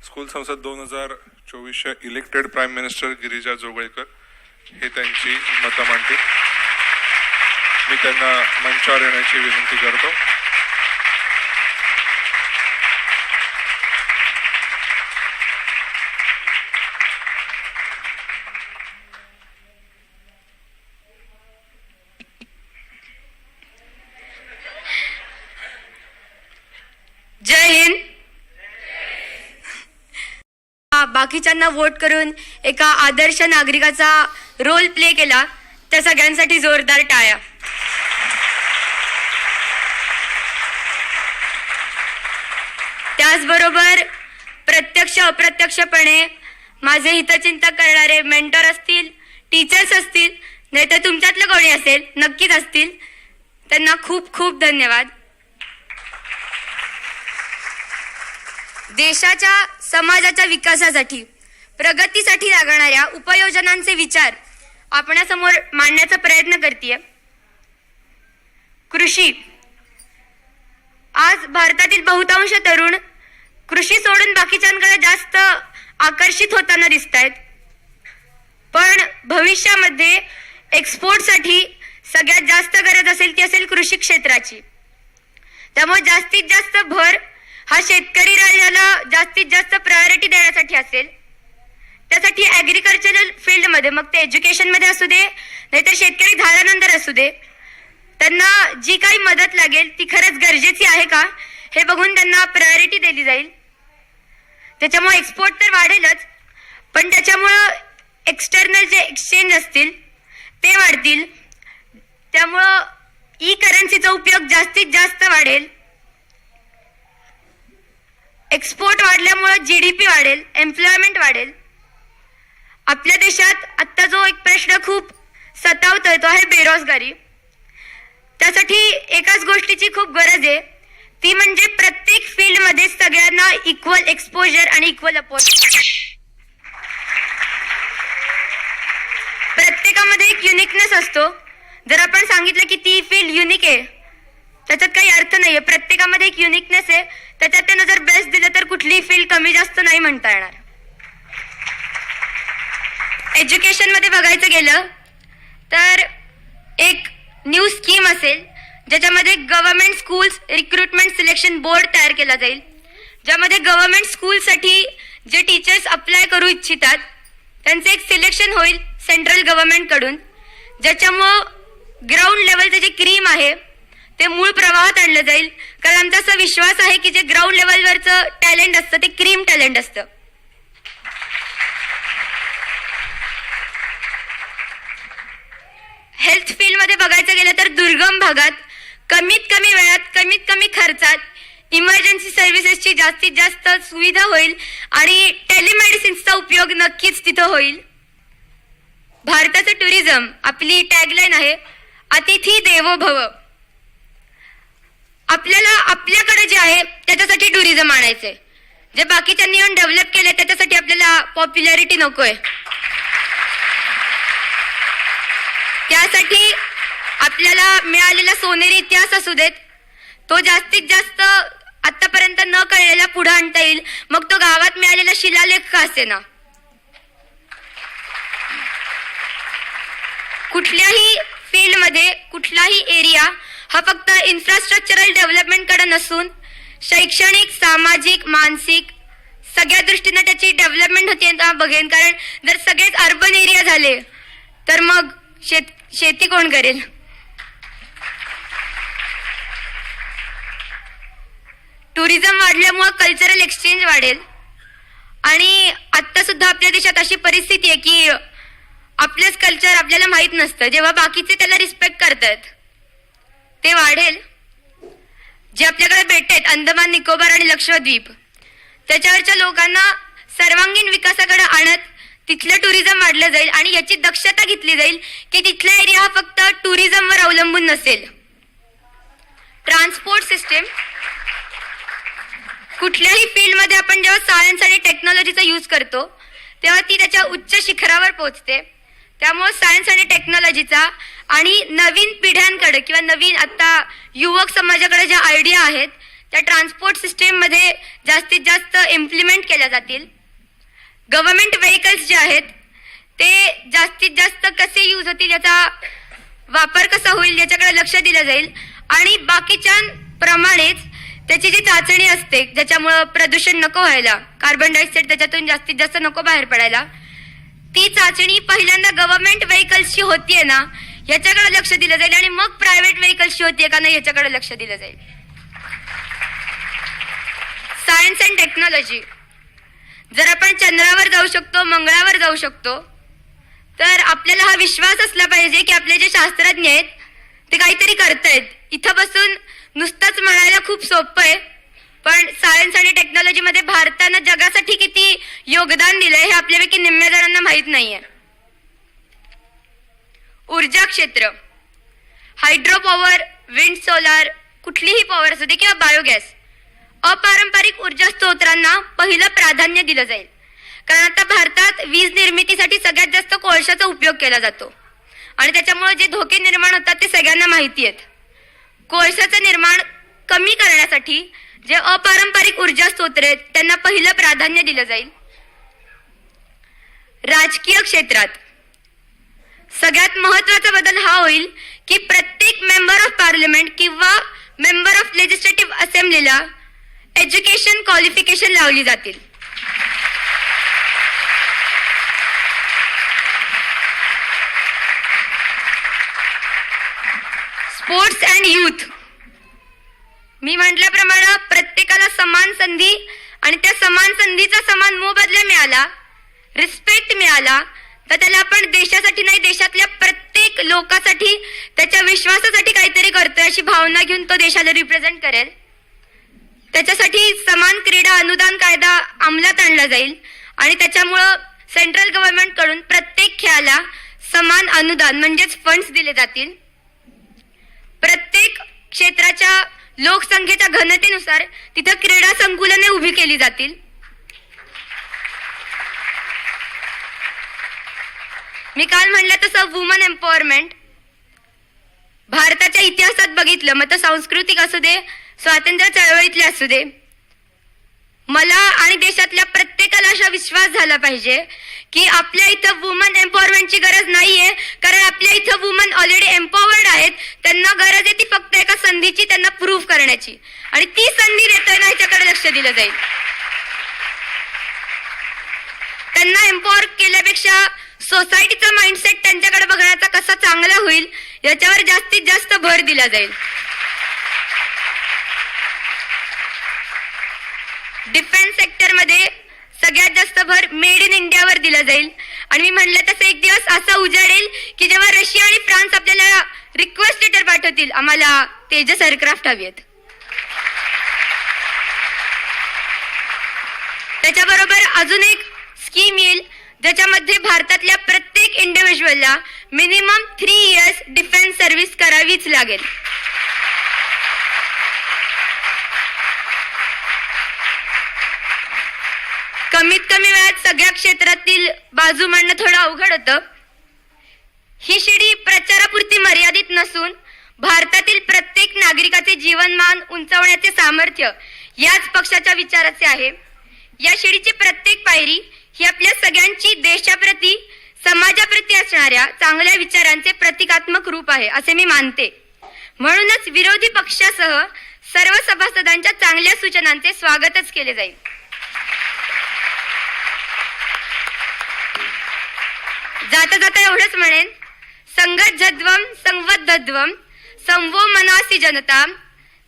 School संसद 2024च्या elected prime minister Girija Joglekar हे त्यांची मतं मांडतील. मी त्यांना मंचावर येण्याची विनंती करतो. जय हिंद. बाकीच्यांना वोट करून एका आदर्श नागरिकाचा रोल प्ले केला त्या सगळ्यांसाठी जोरदार टाळ्या. त्याचबरोबर प्रत्यक्ष अप्रत्यक्षपणे माझे हितचिंतक करणारे मेंटर असतील, टीचर्स असतील, नाही तर तुमच्यातलं कोणी असेल, नक्कीच असतील, त्यांना खूप खूप धन्यवाद. देशाच्या समाजाच्या विकासासाठी प्रगतीसाठी लागणाऱ्या उपाययोजनांचे विचार आपणासमोर मांडण्याचा प्रयत्न करतेय. कृषी. आज भारतातील बहुतांश तरुण कृषी सोडून बाकीच्यांकडे जास्त आकर्षित होताना दिसत आहेत. पण भविष्यामध्ये एक्सपोर्टसाठी सगळ्यात जास्त गरज असेल ती असेल कृषी क्षेत्राची. त्यामुळे जास्तीत जास्त भर हा शेतकरी राजाला जास्तीत जास्त प्रायोरिटी देण्यासाठी असेल. त्यासाठी ऍग्रिकल्चरल फील्डमध्ये, मग ते एज्युकेशनमध्ये असू दे नाहीतर शेतकरी झाल्यानंतर असू दे, त्यांना जी काही मदत लागेल ती खरंच गरजेची आहे का हे बघून त्यांना प्रायोरिटी दिली जाईल. त्याच्यामुळे एक्सपोर्ट तर वाढेलच, पण त्याच्यामुळं एक्सटर्नल जे एक्सचेंज असतील ते वाढतील. त्यामुळं ई करन्सीचा उपयोग जास्तीत जास्त वाढेल. एक्सपोर्ट वाढल्यामुळे जीडीपी वाढेल, एम्प्लॉयमेंट वाढेल. आपल्या देशात आता जो एक प्रश्न खूप सतावतोय तो आहे बेरोजगारी. त्यासाठी एकाच गोष्टीची खूप गरज आहे, ती म्हणजे प्रत्येक फील्डमध्ये सगळ्यांना इक्वल एक्सपोजर आणि इक्वल अपॉर्च्युनिटी. प्रत्येकामध्ये एक युनिकनेस असतो. जर आपण सांगितलं की ती फील्ड युनिक आहे, त्याच्यात काही अर्थ नाहीये. प्रत्येकामध्ये एक युनिकनेस आहे, त्याच्यात त्यानं जर बेस्ट दिलं तर कुठलीही फील्ड कमी जास्त नाही म्हणता येणार. एज्युकेशन मध्ये बघायचं गेलं तर एक न्यू स्कीम असेल ज्याच्यामध्ये government schools recruitment selection board तयार केला जाईल, ज्यामध्ये गव्हर्नमेंट स्कूलसाठी जे टीचर्स अप्लाय करू इच्छितात त्यांचे एक सिलेक्शन होईल सेंट्रल गव्हर्नमेंट कडून, ज्याच्यामुळं ग्राउंड लेवलचं जे क्रीम आहे ते मूळ प्रवाहात आणलं जाईल. कारण आमचा असा विश्वास आहे की जे ग्राउंड लेवलवरचं टॅलेंट असतं ते क्रीम टॅलेंट असतं. हेल्थ फील्डमध्ये बघायचं गेलं तर दुर्गम भागात कमीत कमी वेळात कमीत कमी खर्चात इमर्जन्सी सर्व्हिसेसची जास्तीत जास्त सुविधा होईल आणि टेलिमेडिसिनचा उपयोग नक्कीच तिथं होईल. भारताचं टुरिझम, आपली टॅगलाईन आहे अतिथी देवो भव. आपल्याला आपल्याकडे जे आहे त्याच्यासाठी टुरिझम आणायचंय. जे बाकीच्यांनी येऊन डेव्हलप केले त्याच्यासाठी आपल्याला पॉप्युलॅरिटी नकोय. त्यासाठी आपल्याला मिळालेला सोनेरी इतिहास असू देत, तो जास्तीत जास्त आतापर्यंत न कळलेला पुढे आणता येईल. मग तो गावात मिळालेला शिलालेख का असेना. कुठल्याही फील्डमध्ये कुठलाही एरिया हा फक्त इन्फ्रास्ट्रक्चरल डेव्हलपमेंट कडे नसून शैक्षणिक, सामाजिक, मानसिक सगळ्या दृष्टीने त्याची डेव्हलपमेंट होते बघेन. कारण जर सगळेच अर्बन एरिया झाले तर मग शेती कोण करेल. टुरिझम वाढल्यामुळे कल्चरल एक्सचेंज वाढेल. आणि आता सुद्धा आपल्या देशात अशी परिस्थिती आहे की आपलंच कल्चर आपल्याला माहित नसतं, जेव्हा बाकीचे त्याला रिस्पेक्ट करतात. ते वाढेल. जे आपल्याकडे बेट आहेत अंदमान निकोबार आणि लक्षद्वीप, त्याच्यावरच्या लोकांना सर्वांगीण विकासाकडे आणत तिथलं टुरिझम वाढलं जाईल आणि याची दक्षता घेतली जाईल की तिथला एरिया हा फक्त टुरिझमवर अवलंबून नसेल. ट्रान्सपोर्ट सिस्टीम, कुठल्याही फील्डमध्ये आपण जेव्हा सायन्स आणि टेक्नॉलॉजीचा यूज करतो तेव्हा ती त्याच्या उच्च शिखरावर पोहोचते. त्यामुळे सायन्स आणि टेक्नॉलॉजीचा आणि नवीन पिढ्यांकडे किंवा नवीन आता युवक समाजाकडे ज्या आयडिया आहेत त्या ट्रान्सपोर्ट सिस्टीममध्ये जास्तीत जास्त इम्प्लिमेंट केल्या जातील. गव्हर्नमेंट व्हेकल्स जे आहेत ते जास्तीत जास्त कसे यूज होतील, याचा वापर कसा होईल याच्याकडे लक्ष दिलं जाईल. आणि बाकीच्या प्रमाणेच त्याची जी चाचणी असते, ज्याच्यामुळं प्रदूषण नको व्हायला, कार्बन डायऑक्साईड त्याच्यातून जास्तीत जास्त नको बाहेर पडायला, ती चाचणी पहिल्यांदा गव्हर्नमेंट व्हेकल्सची होतीये ना याच्याकडे लक्ष दिलं जाईल. आणि मग प्रायव्हेट व्हेकल्सची होतीये का नाही याच्याकडे लक्ष दिलं जाईल. सायन्स अँड टेक्नॉलॉजी, जर आपण चंद्रावर जाऊ शकतो, मंगळावर जाऊ शकतो, तर आपल्याला हा विश्वास असला पाहिजे की आपले जे शास्त्रज्ञ आहेत ते काहीतरी करतायत. इथं बसून नुसतंच म्हणायला खूप सोपं आहे, पण सायन्स आणि टेक्नॉलॉजीमध्ये भारतानं जगासाठी किती योगदान दिलंय हे आपल्यापैकी निम्म्या जणांना माहीत नाहीये. ऊर्जा क्षेत्र, हायड्रो पॉवर, विंड, सोलार, कुठलीही पॉवर असू दे किंवा बायोगॅस, अपारंपरिक ऊर्जा स्त्रोतांना पहिलं प्राधान्य दिलं जाईल. कारण आता भारतात वीज निर्मितीसाठी सगळ्यात जास्त कोळशाचा उपयोग केला जातो आणि त्याच्यामुळे जे धोके निर्माण होतात ते सगळ्यांना माहिती आहेत. कोळशाचं निर्माण कमी करण्यासाठी जे अपारंपरिक ऊर्जा स्त्रोत आहेत त्यांना पहिलं प्राधान्य दिलं जाईल. राजकीय क्षेत्रात सगळ्यात महत्वाचा बदल हा होईल की प्रत्येक मेंबर ऑफ पार्लमेंट किंवा मेंबर ऑफ लेजिस्लेटिव्ह असेंब्लीला एज्युकेशन क्वालिफिकेशन लावली जातील. स्पोर्ट्स अँड यूथ, मी म्हटल्याप्रमाणे प्रत्येकाला समान संधी आणि त्या समान संधीचा समान मोबदला मिळाला, रिस्पेक्ट मिळाला, तर त्याला आपण देशासाठी नाही, देशातल्या प्रत्येक लोकांसाठी, त्याच्या विश्वासासाठी काहीतरी करतोय अशी भावना घेऊन तो देशाला रिप्रेझेंट करेल. त्याच्यासाठी समान क्रीडा अनुदान कायदा अंमलात आणला जाईल आणि त्याच्यामुळं सेंट्रल गव्हर्नमेंट कडून प्रत्येक खेळाला समान अनुदान म्हणजेच फंड्स दिले जातील. प्रत्येक क्षेत्राच्या लोकसंख्येच्या घनतेनुसार तिथं क्रीडा संकुलने उभी केली जातील. मी काल म्हणलं तसं वुमन एम्पॉवरमेंट भारताच्या इतिहासात बघितलं, मग तर सांस्कृतिक असू दे, स्वातंत्र्य चळवळीतले असू दे, मला आणि देशातल्या प्रत्येकाला असा विश्वास झाला पाहिजे की आपल्या इथं वुमन एम्पॉवरमेंटची गरज नाहीये, कारण आपल्या इथं वुमन ऑलरेडी एम्पॉवर्ड आहेत. त्यांना गरज आहे ती फक्त एका संधीची, त्यांना प्रूव्ह करण्याची, आणि ती संधी देताना ह्याच्याकडे लक्ष दिलं जाईल. त्यांना एम्पॉवर केल्यापेक्षा सोसायटीचा माइंडसेट त्यांच्याकडे बघण्याचा कसा चांगला होईल याच्यावर जास्तीत जास्त भर दिला जाईल. डिफेन्स सेक्टरमध्ये सगळ्यात जास्त भर मेड इन इंडियावर दिला जाईल. आणि मी म्हणलं तसं एक दिवस असा उजाडेल की जेव्हा रशिया आणि फ्रान्स आपल्याला रिक्वेस्ट लेटर पाठवतील, आम्हाला तेजस एअरक्राफ्ट हवी आहेत. त्याच्याबरोबर अजून एक स्कीम येईल ज्याच्यामध्ये भारतातल्या प्रत्येक इंडिव्हिज्युअलला मिनिमम 3 इयर्स डिफेन्स सर्व्हिस करावीच लागेल. कमीत कमी वेळात सगळ्या क्षेत्रातील बाजू मांडणं थोडं अवघड होतं. ही शिडी प्रचारापुरती मर्यादित नसून भारतातील प्रत्येक नागरिकाचे जीवनमान उंचावण्याचे सामर्थ्य याच पक्षाच्या विचाराचे आहे. या शिडीची प्रत्येक पायरी ही आपल्या सगळ्यांची देशाप्रती, समाजाप्रती असणाऱ्या चांगल्या विचारांचे प्रतिकात्मक रूप आहे असे मी मानते. म्हणूनच विरोधी पक्षासह सर्व सभासदांच्या चांगल्या सूचनांचे स्वागतच केले जाईल. जाता जाता एवढंच म्हणेन, संगज्जध्वम संवद्धध्वम संवो मनासी जनता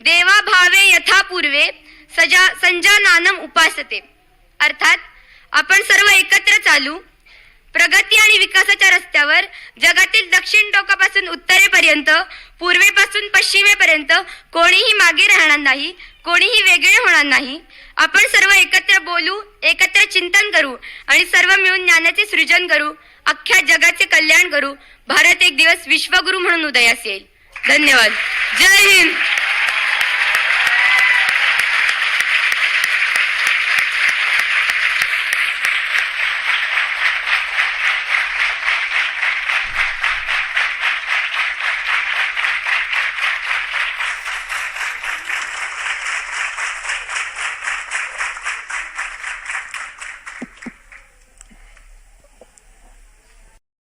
देवा भावे यथा पूर्वे संजानानम उपासते. अर्थात आपण सर्व एकत्र चालू, प्रगती आणि विकासाच्या रस्त्यावर जगातील दक्षिण टोकापासून उत्तरेपर्यंत, पूर्वेपासून पश्चिमेपर्यंत कोणीही मागे राहणार नाही, कोणीही वेगळे होणार नाही. आपण सर्व एकत्र बोलू, एकत्र चिंतन करू आणि सर्व मिळून ज्ञानाचे सृजन करू, अख्ख्या जगाचे कल्याण करू. भारत एक दिवस विश्वगुरु म्हणून उदयास येईल. धन्यवाद. जय हिंद.